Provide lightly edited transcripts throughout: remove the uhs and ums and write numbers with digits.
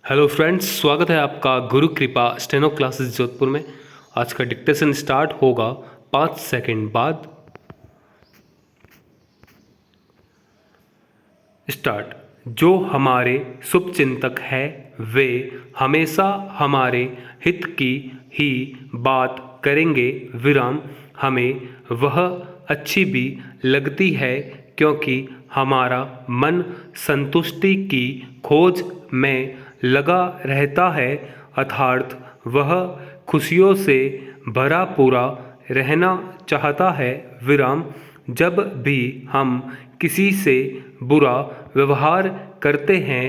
Hello friends, स्वागत है आपका गुरु कृपा स्टेनो क्लासेस जोधपुर में। आज का डिक्टेशन स्टार्ट होगा 5 सेकंड बाद। स्टार्ट। जो हमारे शुभचिंतक है वे हमेशा हमारे हित की ही बात करेंगे। विराम। हमें वह अच्छी भी लगती है क्योंकि हमारा मन संतुष्टि की खोज में लगा रहता है, अर्थात वह खुशियों से भरा पूरा रहना चाहता है। विराम। जब भी हम किसी से बुरा व्यवहार करते हैं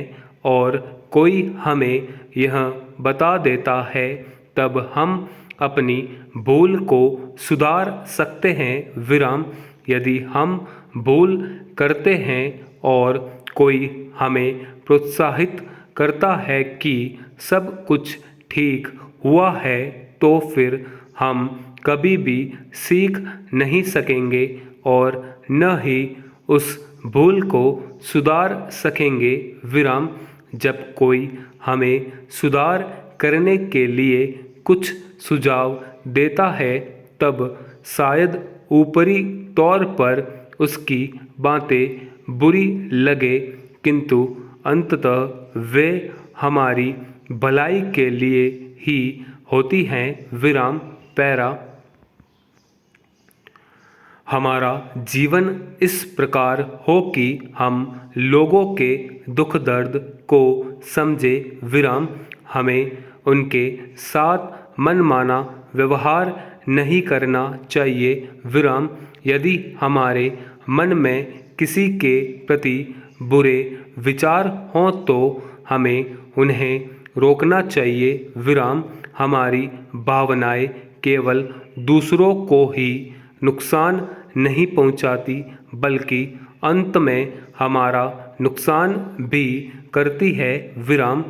और कोई हमें यह बता देता है, तब हम अपनी भूल को सुधार सकते हैं। विराम। यदि हम भूल करते हैं और कोई हमें प्रोत्साहित करता है कि सब कुछ ठीक हुआ है, तो फिर हम कभी भी सीख नहीं सकेंगे और न ही उस भूल को सुधार सकेंगे। विराम। जब कोई हमें सुधार करने के लिए कुछ सुझाव देता है, तब शायद ऊपरी तौर पर उसकी बातें बुरी लगे, किंतु अंततः वे हमारी भलाई के लिए ही होती हैं। विराम। पैरा। हमारा जीवन इस प्रकार हो कि हम लोगों के दुख दर्द को समझे। विराम। हमें उनके साथ मनमाना व्यवहार नहीं करना चाहिए। विराम। यदि हमारे मन में किसी के प्रति बुरे विचार हों तो हमें उन्हें रोकना चाहिए। विराम। हमारी भावनाएं केवल दूसरों को ही नुकसान नहीं पहुंचाती, बल्कि अंत में हमारा नुकसान भी करती है। विराम।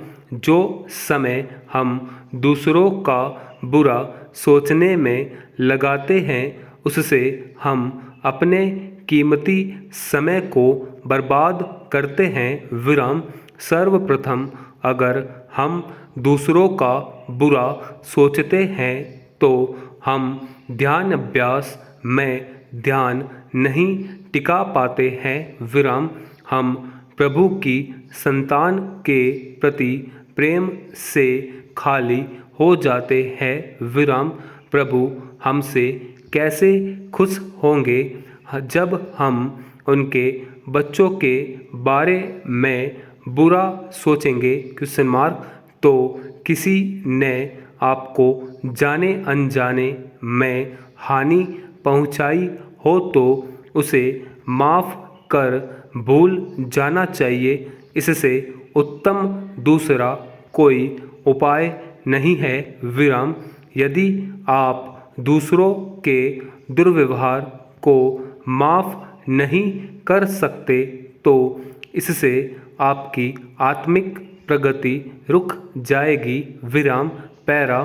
जो समय हम दूसरों का बुरा सोचने में लगाते हैं, उससे हम अपने कीमती समय को बर्बाद करते हैं। विराम। सर्वप्रथम अगर हम दूसरों का बुरा सोचते हैं तो हम ध्यान अभ्यास में ध्यान नहीं टिका पाते हैं। विराम। हम प्रभु की संतान के प्रति प्रेम से खाली हो जाते हैं। विराम। प्रभु हमसे कैसे खुश होंगे जब हम उनके बच्चों के बारे में बुरा सोचेंगे। Question mark. तो किसी ने आपको जाने अनजाने में हानि पहुंचाई हो तो उसे माफ़ कर भूल जाना चाहिए। इससे उत्तम दूसरा कोई उपाय नहीं है। विराम। यदि आप दूसरों के दुर्व्यवहार को माफ़ नहीं कर सकते तो इससे आपकी आत्मिक प्रगति रुक जाएगी। विराम। पैरा।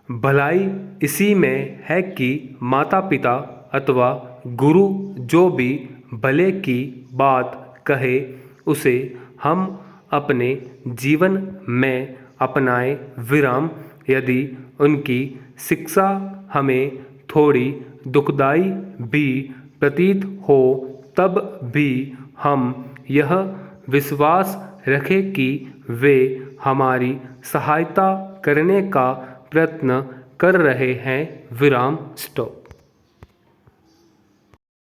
भलाई इसी में है कि माता पिता अथवा गुरु जो भी भले की बात कहे, उसे हम अपने जीवन में अपनाएं। विराम। यदि उनकी शिक्षा हमें थोड़ी दुखदाई भी प्रतीत हो, तब भी हम यह विश्वास रखें कि वे हमारी सहायता करने का प्रयत्न कर रहे हैं। विराम। स्टॉप।